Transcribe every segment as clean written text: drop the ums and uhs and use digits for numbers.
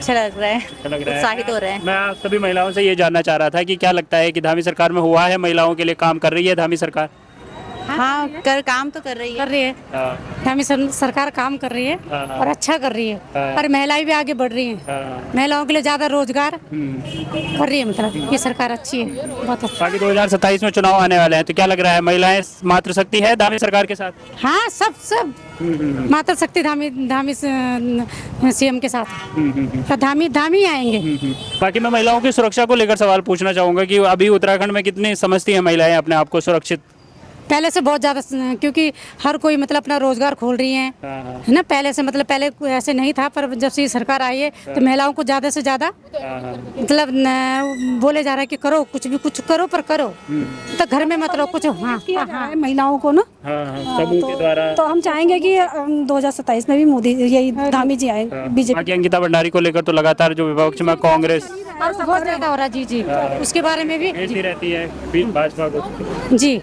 अच्छा लग रहा है, अच्छा लग रहा है। उत्साहित हो रहे हैं। मैं आप सभी महिलाओं से ये जानना चाह रहा था कि क्या लगता है कि धामी सरकार में हुआ है, महिलाओं के लिए काम कर रही है धामी सरकार? हाँ, काम तो कर रही है। हाँ, हमें सरकार काम कर रही है हाँ, और अच्छा कर रही है हाँ। और महिलाएं भी आगे बढ़ रही हैं। हाँ। महिलाओं के लिए ज्यादा रोजगार हम्म। कर रही है, मतलब ये सरकार अच्छी है, बहुत अच्छा। बाकी 2027 में चुनाव आने वाले हैं, तो क्या लग रहा है महिलाएं मातृशक्ति है धामी सरकार के साथ? हाँ, सब मातृ शक्ति धामी धामी सीएम के साथ तो धामी धामी आएंगे। बाकी मैं महिलाओं की सुरक्षा को लेकर सवाल पूछना चाहूंगा कि अभी उत्तराखंड में कितनी समझती हैं महिलाएं अपने आप को सुरक्षित? पहले से बहुत ज्यादा, क्योंकि हर कोई मतलब अपना रोजगार खोल रही है, हाँ, है ना। पहले से मतलब पहले ऐसे नहीं था, पर जब से ये सरकार आई है तो महिलाओं को ज्यादा से ज्यादा हाँ, मतलब बोले जा रहा है कि करो, कुछ करो, पर करो तो घर में मतलब कुछ। हाँ, किया जा रहा है महिलाओं को ना। समूह के द्वारा। तो हम चाहेंगे कि 2027 में भी मोदी यही धामी जी आए, बीजेपी। बाकी अंकिता भंडारी को लेकर तो लगातार जो विपक्ष में कांग्रेस बहुत ज्यादा हो रहा है। जी, उसके बारे में भी भेजती रहती है भाजपा को। जी।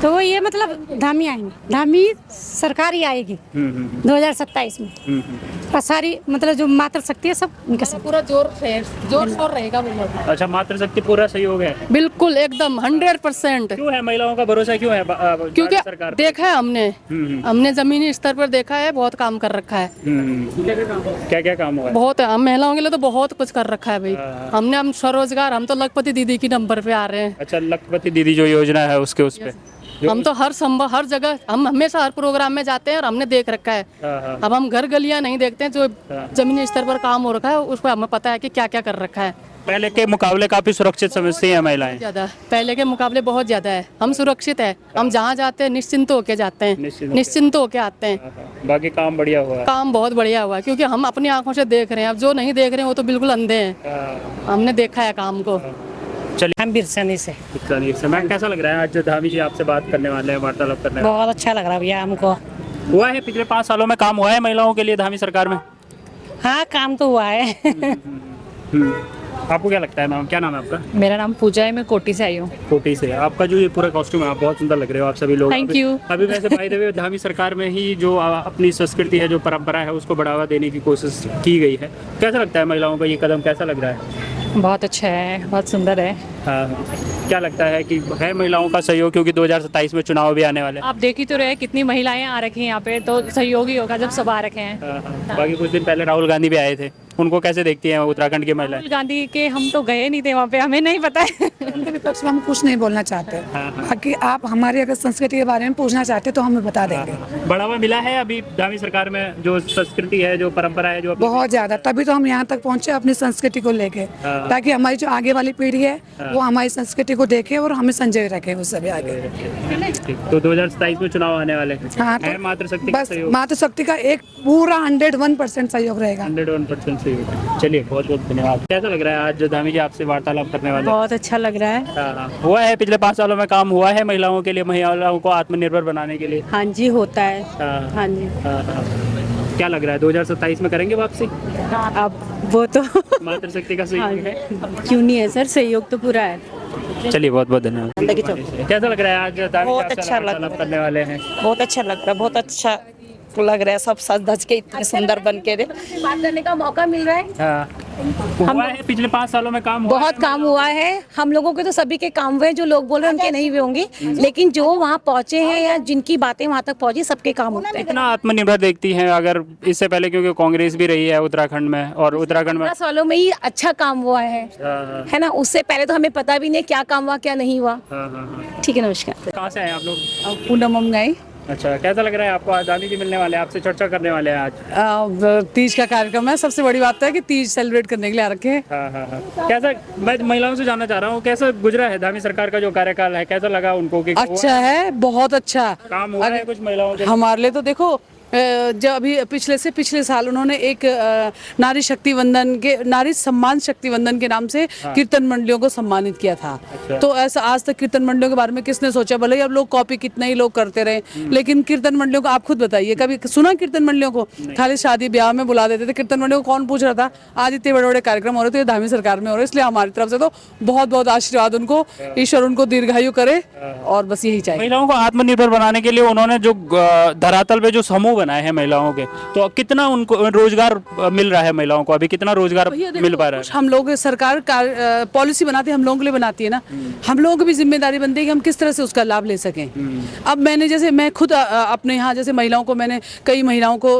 तो वो ये मतलब धामी आएंगे, धामी सरकार ही आएगी 2027 में। और सारी मतलब जो मातृ शक्ति है सब उनके साथ। पूरा जोर शोर रहेगा वो लोग। अच्छा, मातृशक्ति पूरा सहयोग है? बिल्कुल एकदम 100%। क्यों है महिलाओं का भरोसा, क्यों है क्योंकि भारत सरकार पे? देखा है हमने जमीनी स्तर पर देखा है, बहुत काम कर रखा है। क्या क्या काम हुआ है? बहुत है, हम महिलाओं के लिए तो बहुत कुछ कर रखा है भाई। हम स्वरोजगार, हम तो लखपति दीदी की नंबर पे आ रहे हैं। अच्छा, लखपति दीदी जो योजना है उसके उस पे हम तो हर जगह, हम हमेशा हर प्रोग्राम में जाते हैं और हमने देख रखा है। अब हम घर गलियां नहीं देखते हैं, जो जमीनी स्तर पर काम हो रखा है उस पर हमें पता है कि क्या क्या कर रखा है। पहले के मुकाबले काफी सुरक्षित समझती हैं महिलाएं? ज्यादा, पहले के मुकाबले बहुत ज्यादा है। हम सुरक्षित है, हम जहाँ जाते हैं निश्चिंत होके जाते हैं, निश्चिंत होके आते हैं। बाकी काम बढ़िया हुआ है? काम बहुत बढ़िया हुआ है, क्योंकि हम अपनी आंखों से देख रहे हैं। अब जो नहीं देख रहे हैं वो तो बिल्कुल अंधे हैं। हमने देखा है काम को। चलिए, हम बिरसनी से। मैम कैसा लग रहा है आज धामी जी आपसे बात करने वाले हैं, वार्तालाप करने वाले बहुत अच्छा लग रहा है भैया हमको। हैं? हुआ है पिछले 5 सालों में काम हुआ है महिलाओं के लिए धामी सरकार में? हाँ, काम तो हुआ है। आपको क्या लगता है मैम, क्या नाम है आपका? मेरा नाम पूजा है, मैं कोटी से आई हूँ। कोटी से। आपका जो ये पूरा कॉस्ट्यूम है, आप बहुत सुंदर लग रहे हो आप सभी लोग। Thank you। अभी वैसे बाय द वे धामी सरकार में ही जो अपनी संस्कृति है, जो परंपरा है, उसको बढ़ावा देने की कोशिश की गई है। कैसा लगता है महिलाओं का ये कदम, कैसा लग रहा है? बहुत अच्छा है, बहुत सुंदर है। हाँ, क्या लगता है कि है महिलाओं का सहयोग, क्योंकि 2027 में चुनाव भी आने वाले हैं? आप देख ही तो रहे कितनी महिलाएं आ रखी हैं यहाँ पे, तो सहयोग ही होगा जब सब आ रखे हैं। बाकी कुछ दिन पहले राहुल गांधी भी आए थे, उनको कैसे देखती हैं उत्तराखंड की महिलाएं? राहुल गांधी के हम तो गए नहीं थे वहाँ पे, हमें नहीं पता है। उनके विपक्ष में हम कुछ नहीं बोलना चाहते। बाकी आप हमारी अगर संस्कृति के बारे में पूछना चाहते तो हमें बता देंगे। बढ़ावा मिला है अभी धामी सरकार में, जो संस्कृति है, जो परंपरा है, जो बहुत ज्यादा, तभी तो हम यहाँ तक पहुँचे अपनी संस्कृति को लेके, ताकि हमारी जो आगे वाली पीढ़ी है वो हमारी संस्कृति को देखे और हमें संजय रखे उस सभी आगे। तो 2027 में चुनाव आने वाले हैं। हाँ, है तो मातृशक्ति का बस सहयोग? मातृशक्ति का एक पूरा 101% सहयोग रहेगा। 101% सहयोग। चलिए, बहुत बहुत धन्यवाद। कैसा लग रहा है आज जो धामी जी आपसे वार्तालाप करने वाले? बहुत अच्छा लग रहा है। हाँ, हुआ है पिछले 5 सालों में काम हुआ है महिलाओं के लिए, महिलाओं को आत्मनिर्भर बनाने के लिए? हाँ जी, होता है। हाँ जी। हाँ। क्या लग रहा है 2027 में करेंगे वापसी? अब वो तो मातृशक्ति का सहयोग है? क्यों नहीं है सर, सहयोग तो पूरा है। चलिए, बहुत बहुत धन्यवाद। कैसा लग रहा है आज धामी जी आपसे अच्छा लग रहा वार्तालाप करने वाले हैं? बहुत अच्छा लग रहा है, बहुत अच्छा लग रहा है। सब सज धज के इतने सुंदर बन के बात करने का मौका मिल रहा है। हाँ। हुआ है पिछले 5 सालों में काम हुआ बहुत है? काम हुआ है। हम लोगों के तो सभी के काम हुए, जो लोग बोल रहे हैं उनके नहीं भी होंगे, लेकिन जो वहाँ पहुँचे हैं या जिनकी बातें वहाँ तक पहुँची, सबके काम होते हैं। कितना आत्मनिर्भर देखती हैं अगर इससे पहले, क्योंकि कांग्रेस भी रही है उत्तराखंड में, और उत्तराखंड में 10 सालों में ही अच्छा काम हुआ है ना। उससे पहले तो हमें पता भी नहीं क्या काम हुआ क्या नहीं हुआ। ठीक है, नमस्कार। कहाँ से आए आप लोग? पूनम मंगाई। अच्छा, कैसा लग रहा है आपको? आज दादी जी मिलने वाले हैं, आपसे चर्चा करने वाले हैं आज। तीज का कार्यक्रम है, सबसे बड़ी बात है कि तीज सेलिब्रेट करने के लिए आ रखे हैं। हाँ। कैसा, मैं महिलाओं से जानना चाह रहा हूँ, कैसा गुजरा है धामी सरकार का जो कार्यकाल है, कैसा लगा उनको? कि अच्छा है, बहुत अच्छा काम हुआ है कुछ महिलाओं के? हमारे लिए तो देखो, जब अभी पिछले साल उन्होंने एक नारी सम्मान शक्ति वंदन के नाम से कीर्तन मंडलियों को सम्मानित किया था। तो ऐसा आज तक कीर्तन मंडलियों के बारे में किसने सोचा? भले ही अब लोग कॉपी कितने ही लोग करते रहे, लेकिन कीर्तन मंडलियों को आप खुद बताइए, कभी सुना कीर्तन मंडलियों को? खाली शादी ब्याह में बुला देते थे। कीर्तन मंडलियों को कौन पूछ रहा था? आज इतने बड़े बड़े कार्यक्रम हो रहे थे, धामी सरकार में हो रहे, इसलिए हमारी तरफ से तो बहुत बहुत आशीर्वाद उनको, ईश्वर उनको दीर्घायु करे, और बस यही चाहिए। महिलाओं को आत्मनिर्भर बनाने के लिए उन्होंने जो धरातल पे जो समूह बनाए हैं महिलाओं के, तो कितना उनको रोजगार मिल रहा है महिलाओं को, अभी कितना रोजगार मिल पा रहा है? हम लोग सरकार पॉलिसी बनाती है, हम लोगों के लिए बनाती है ना, हम लोगों की भी जिम्मेदारी बनती है कि हम किस तरह से उसका लाभ ले सकें। अब मैं खुद अपने यहाँ जैसे महिलाओं को, मैंने कई महिलाओं को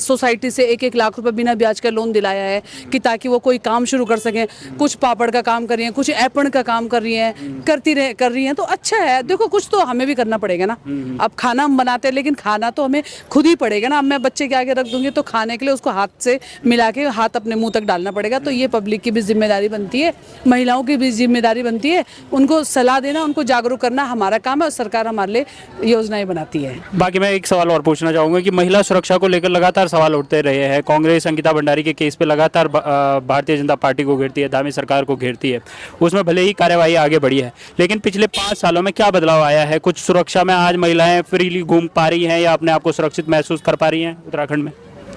सोसाइटी से 1-1 लाख रुपए बिना ब्याज का लोन दिलाया है कि ताकि वो कोई काम शुरू कर सकें। कुछ पापड़ का काम कर रही हैं, कुछ ऐपण का काम कर रही हैं, कर रही हैं, तो अच्छा है। देखो कुछ तो हमें भी करना पड़ेगा ना। अब खाना हम बनाते हैं लेकिन खाना तो हमें खुद ही पड़ेगा ना। अब मैं बच्चे के आगे रख दूंगी तो खाने के लिए उसको हाथ से मिला के हाथ अपने मुंह तक डालना पड़ेगा। तो ये पब्लिक की भी जिम्मेदारी बनती है, महिलाओं की भी जिम्मेदारी बनती है, उनको सलाह देना, उनको जागरूक करना हमारा काम है और सरकार हमारे लिए योजनाएं बनाती है। बाकी मैं एक सवाल और पूछना चाहूंगा कि महिला सुरक्षा को लेकर लगातार सवाल उठते रहे हैं। कांग्रेस अंकिता भंडारी के केस पे लगातार भारतीय जनता पार्टी को घेरती है, धामी सरकार को घेरती है। उसमें भले ही कार्यवाही आगे बढ़ी है, लेकिन पिछले 5 सालों में क्या बदलाव आया है? कुछ सुरक्षा में आज महिलाएं फ्रीली घूम पा रही हैं या अपने आप को सुरक्षित महसूस कर पा रही हैं उत्तराखंड में?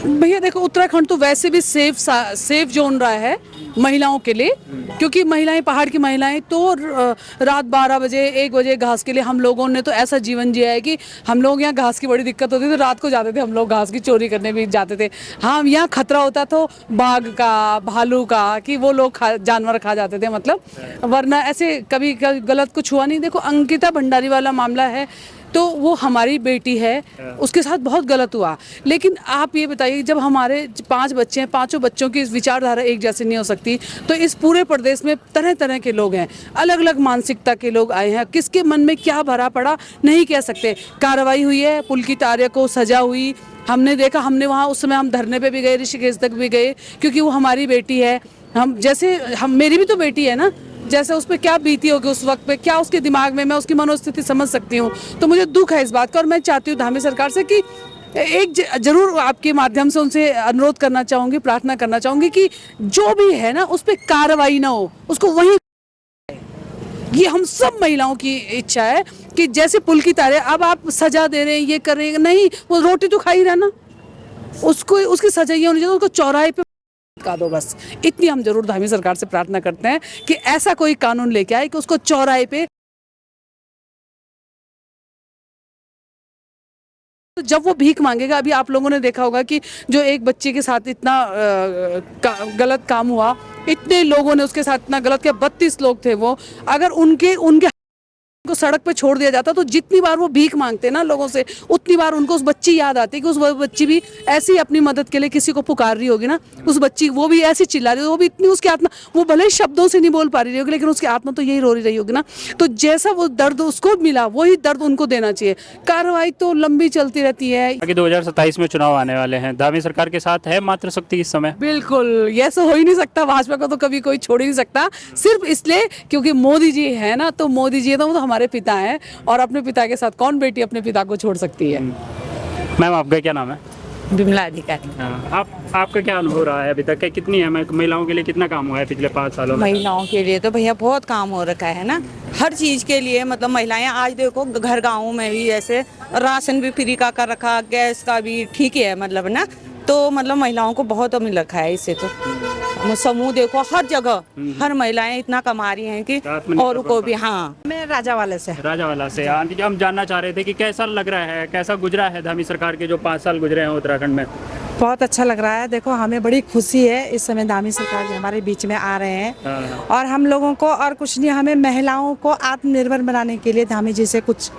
भैया देखो, उत्तराखंड तो वैसे भी सेफ जोन रहा है महिलाओं के लिए, क्योंकि महिलाएं, पहाड़ की महिलाएं तो रात 12 बजे 1 बजे घास के लिए, हम लोगों ने तो ऐसा जीवन जिया है कि हम लोग यहाँ घास की बड़ी दिक्कत होती थी, रात को जाते थे हम लोग घास की चोरी करने भी जाते थे। हाँ, यहाँ खतरा होता तो बाघ का, भालू का, कि वो लोग जानवर खा जाते थे, मतलब, वरना ऐसे कभी गलत कुछ हुआ नहीं। देखो अंकिता भंडारी वाला मामला है तो वो हमारी बेटी है, उसके साथ बहुत गलत हुआ। लेकिन आप ये बताइए, जब हमारे 5 बच्चे हैं, 5 बच्चों की विचारधारा एक जैसी नहीं हो सकती, तो इस पूरे प्रदेश में तरह तरह के लोग हैं, अलग अलग मानसिकता के लोग आए हैं। किसके मन में क्या भरा पड़ा नहीं कह सकते। कार्रवाई हुई है, पुलकित को सजा हुई, हमने देखा, हमने वहाँ उस समय हम धरने पे भी गए, ऋषिकेश तक भी गए, क्योंकि वो हमारी बेटी है। मेरी भी तो बेटी है ना, जैसे उस पर क्या बीती होगी उस वक्त पे, क्या उसके दिमाग में, मैं उसकी मनोस्थिति समझ सकती हूँ। तो मुझे दुख है इस बात का, और मैं चाहती हूँ धामी सरकार से कि एक जरूर आपके माध्यम से उनसे अनुरोध करना चाहूँगी, प्रार्थना करना चाहूँगी कि जो भी है ना उस पर कार्रवाई ना हो, उसको वहीं, ये हम सब महिलाओं की इच्छा है कि जैसे पुलकित अब आप सजा दे रहे हैं, ये कर रहे हैं, नहीं, वो रोटी तो खा ही रहा ना, उसको उसकी सजा ये होनी चाहिए, उसको चौराहे पे का दो, बस इतनी हम जरूर धामी सरकार से प्रार्थना करते हैं कि ऐसा कोई कानून लेके आए कि उसको चौराहे पे, जब वो भीख मांगेगा। अभी आप लोगों ने देखा होगा कि जो एक बच्चे के साथ इतना गलत काम हुआ, इतने लोगों ने उसके साथ इतना गलत किया, 32 लोग थे वो, अगर उनके को सड़क पे छोड़ दिया जाता तो जितनी बार वो भीख मांगते ना लोगों से, उतनी बार उनको उस बच्ची याद आती कि उस बच्ची भी ऐसी अपनी मदद के लिए किसी को पुकार रही होगी ना, उस बच्ची वो भी ऐसी चिल्ला रही होगी, वो भी इतनी, उसकी आत्मा, वो भले ही शब्दों से नहीं बोल पा रही होगी लेकिन उसकी आत्मा तो यही रो रही होगी ना। तो जैसा वो दर्द उसको मिला वही दर्द उनको देना चाहिए। कार्रवाई तो लंबी चलती रहती है। आगे 2027 में चुनाव आने वाले हैं, धामी सरकार के साथ है मातृशक्ति इस समय? बिल्कुल, ये ऐसा हो ही नहीं सकता, भाजपा को तो कभी कोई छोड़ ही नहीं सकता, सिर्फ इसलिए क्योंकि मोदी जी है ना, तो मोदी जी तो हमारे पिता हैं, और अपने पिता के साथ कौन बेटी अपने पिता को छोड़ सकती है। मैम आपका क्या नाम है? विमला अधिकारी। आपका क्या अनुभव रहा है अभी तक? कितनी है महिलाओं के लिए कितना काम हुआ है पिछले 5 सालों में? महिलाओं के लिए तो भैया बहुत काम हो रखा है ना, हर चीज़ के लिए, मतलब महिलाएं आज देखो घर गाँव में भी ऐसे राशन भी फ्री का कर रखा, गैस का भी ठीक है, मतलब ना, तो मतलब महिलाओं को बहुत मिल रखा है इससे। तो समूह देखो हर जगह, हर महिलाएं इतना कमा रही हैं कि और को भी। हाँ, मैं राजावाला से। हम जानना चाह रहे थे कि कैसा लग रहा है, कैसा गुजरा है धामी सरकार के जो 5 साल गुजरे हैं उत्तराखंड में? बहुत अच्छा लग रहा है। देखो हमें बड़ी खुशी है इस समय धामी सरकार जी हमारे बीच में आ रहे हैं, और हम लोगों को और कुछ नहीं, हमें महिलाओं को आत्मनिर्भर बनाने के लिए धामी जी से कुछ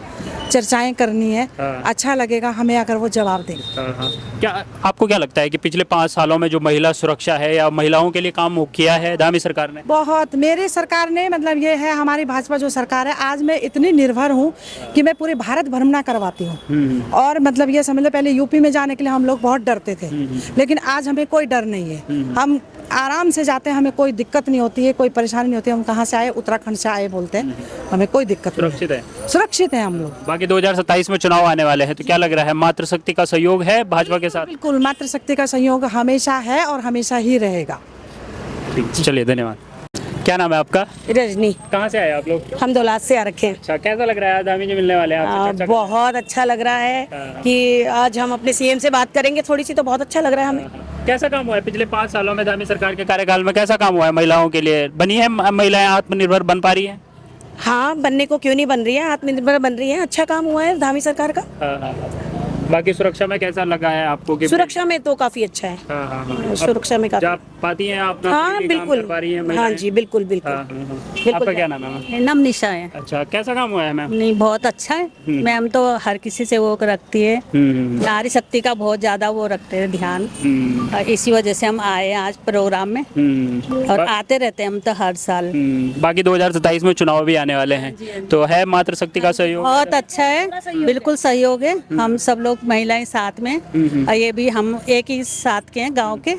चर्चाएं करनी है। अच्छा लगेगा हमें अगर वो जवाब देंगे। क्या आपको क्या लगता है कि पिछले 5 सालों में जो महिला सुरक्षा है या महिलाओं के लिए काम किया है धामी सरकार ने? बहुत, मेरी सरकार ने, मतलब ये है हमारी भाजपा जो सरकार है, आज मैं इतनी निर्भर हूँ कि मैं पूरे भारत भ्रमण करवाती हूँ। और मतलब ये समझ लो, पहले यूपी में जाने के लिए हम लोग बहुत डरते थे, लेकिन आज हमें कोई डर नहीं है, हम आराम से जाते हैं, हमें कोई दिक्कत नहीं होती है, कोई परेशानी नहीं होती है। हम कहाँ से आए? उत्तराखंड से आए बोलते हैं, हमें कोई दिक्कत सुरक्षित नहीं है, सुरक्षित है हम लोग। बाकी 2027 में चुनाव आने वाले हैं, तो क्या लग रहा है, मातृशक्ति का सहयोग है भाजपा के साथ? बिल्कुल, मातृशक्ति का सहयोग हमेशा है और हमेशा ही रहेगा। चलिए, धन्यवाद। क्या नाम है आपका? रजनी। कहाँ से आए आप लोग? हम दौलाद से आ रखे हैं। अच्छा, कैसा लग रहा है धामी जी मिलने वाले हैं आपसे? बहुत अच्छा लग रहा है कि आज हम अपने सीएम से बात करेंगे थोड़ी सी, तो बहुत अच्छा लग रहा है हमें। कैसा काम हुआ है पिछले 5 सालों में धामी सरकार के कार्यकाल में? कैसा काम हुआ है महिलाओं के लिए? बनी है महिलाएं आत्मनिर्भर बन पा रही है? हाँ, बनने को क्यों नहीं बन रही है, आत्मनिर्भर बन रही है। अच्छा काम हुआ है धामी सरकार का। बाकी सुरक्षा में कैसा लगा है आपको कि सुरक्षा में तो काफी अच्छा है। हाँ हाँ हाँ सुरक्षा में काफी जा पाती हैं आप अपना हाँ काम बिल्कुल कर पा रही हैं हाँ महिलाएं? जी बिल्कुल बिल्कुल हाँ, हाँ, हाँ। बिल्कुल। आपका क्या नाम है मैम? मेरा नाम निशा है। अच्छा, कैसा काम हुआ है मैम? नहीं बहुत अच्छा है। मैम तो हर किसी से वो रखती है, नारी शक्ति का बहुत ज्यादा वो रखते हैं ध्यान। और इसी वजह से हम आए हैं आज प्रोग्राम में और आते रहते हैं हम तो हर साल। बाकी 2027 में चुनाव भी आने वाले हैं, तो है मातृशक्ति का सहयोग? बहुत अच्छा है, बिल्कुल सहयोग है। हम सब लोग महिलाएं साथ में, और ये भी हम एक ही साथ के हैं गांव के,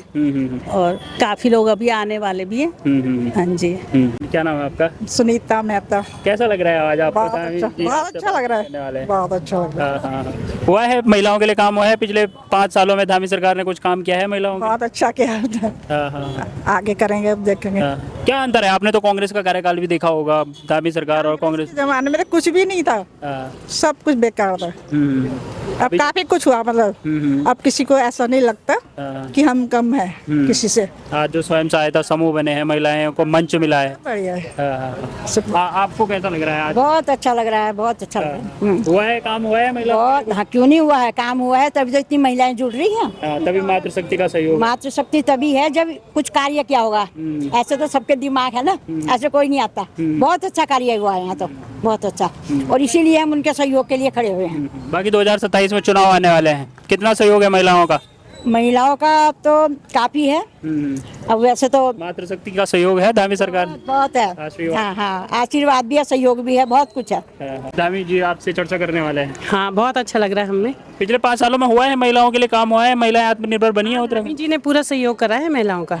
और काफी लोग अभी आने वाले भी हैं। हाँ जी। क्या नाम है आपका? सुनीता मेहता। कैसा लग रहा है आज आपको? बहुत अच्छा लग रहा है, बहुत अच्छा लग रहा है। हाँ, हाँ। हुआ है महिलाओं के लिए काम हुआ है पिछले 5 सालों में? धामी सरकार ने कुछ काम किया है महिलाओं के? बहुत अच्छा किया है। हाँ, हाँ, आगे करेंगे, अब देखेंगे। हाँ। क्या अंतर है? आपने तो कांग्रेस का कार्यकाल भी देखा होगा, धामी सरकार और कांग्रेस। जमाने में तो कुछ भी नहीं था, हाँ। सब कुछ बेकार था। अब काफी कुछ हुआ, मतलब अब किसी को ऐसा नहीं लगता हाँ। कि हम कम है किसी से। आज जो स्वयं सहायता समूह बने हैं, महिलाओं को मंच मिला है। बढ़िया है। आपको कैसा लग रहा है आज? बहुत अच्छा लग रहा है, बहुत अच्छा लग रहा है। हुआ है काम, हुआ है महिला? बहुत, हाँ क्यों नहीं हुआ है, काम हुआ है तभी तो इतनी महिलाएं जुड़ रही हैं। तभी मातृशक्ति का सहयोग। मातृशक्ति तभी है जब कुछ कार्य किया होगा, ऐसे तो सबके दिमाग है ना, ऐसे कोई नहीं आता। बहुत अच्छा कार्य हुआ है यहाँ तो, बहुत अच्छा, और इसीलिए हम उनके सहयोग के लिए खड़े हुए हैं। बाकी 2027 में चुनाव आने वाले हैं, कितना सहयोग है महिलाओं का? महिलाओं का तो काफी है। अब वैसे तो मातृशक्ति का सहयोग है धामी सरकार? बहुत है। आशीर्वाद। हाँ हाँ, आशीर्वाद भी है, सहयोग भी है, बहुत कुछ है। धामी जी आपसे चर्चा करने वाले हैं। हाँ बहुत अच्छा लग रहा है हमें। पिछले 5 सालों में हुआ है महिलाओं के लिए काम हुआ है? महिलाएं आत्मनिर्भर बनी है उत्तराखंड? जी ने पूरा सहयोग करा है महिलाओं का।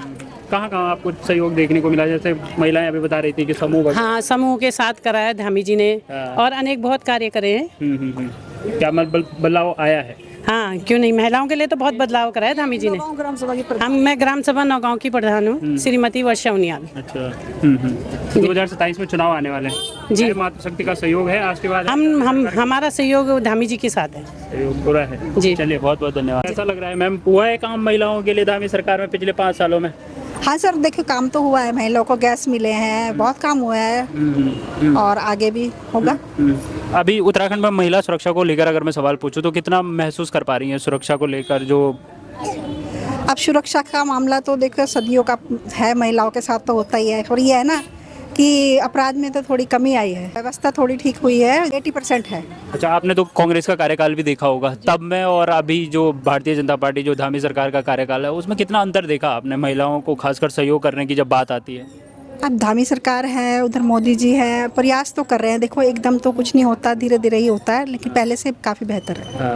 कहाँ कहाँ आपको सहयोग देखने को मिला? जैसे महिलाएं अभी बता रही थी कि समूह हाँ समूह के साथ कराया धामी जी ने, और अनेक बहुत कार्य करे हैं। क्या बदलाव आया है? हाँ क्यों नहीं, महिलाओं के लिए तो बहुत बदलाव कराया धामी जी ने। मैं ग्राम सभा नौगांव की प्रधान हूँ, श्रीमती वर्षा उनियाल। अच्छा। 2027 में चुनाव आने वाले हैं जी। मातृशक्ति का सहयोग है, आशीर्वाद है? हम हमारा सहयोग धामी जी के साथ है। सहयोग पूरा है जी। चलिए, बहुत बहुत धन्यवाद। कैसा लग रहा है मैम, हुआ है काम महिलाओं के लिए धामी सरकार में पिछले 5 सालों में? हाँ सर, देखिए काम तो हुआ है, महिलाओं को गैस मिले हैं, बहुत काम हुआ है और आगे भी होगा। अभी उत्तराखंड में महिला सुरक्षा को लेकर अगर मैं सवाल पूछूं तो कितना महसूस कर पा रही हैं सुरक्षा को लेकर? जो अब सुरक्षा का मामला तो देखो सदियों का है, महिलाओं के साथ तो होता ही है, और ये है ना कि अपराध में तो थोड़ी कमी आई है, व्यवस्था थोड़ी ठीक हुई है, 80% है। अच्छा, आपने तो कांग्रेस का कार्यकाल भी देखा होगा, तब में और अभी जो भारतीय जनता पार्टी जो धामी सरकार का कार्यकाल है उसमें कितना अंतर देखा आपने महिलाओं को खासकर सहयोग करने की जब बात आती है? अब धामी सरकार है, उधर मोदी जी है, प्रयास तो कर रहे हैं। देखो एकदम तो कुछ नहीं होता, धीरे धीरे ही होता है, लेकिन पहले से काफ़ी बेहतर है।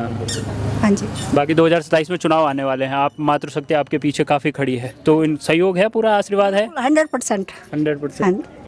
हाँ जी। बाकी 2027 में चुनाव आने वाले हैं, आप मातृशक्ति आपके पीछे काफ़ी खड़ी है, तो इन सहयोग है, पूरा आशीर्वाद है? 100%। 100%।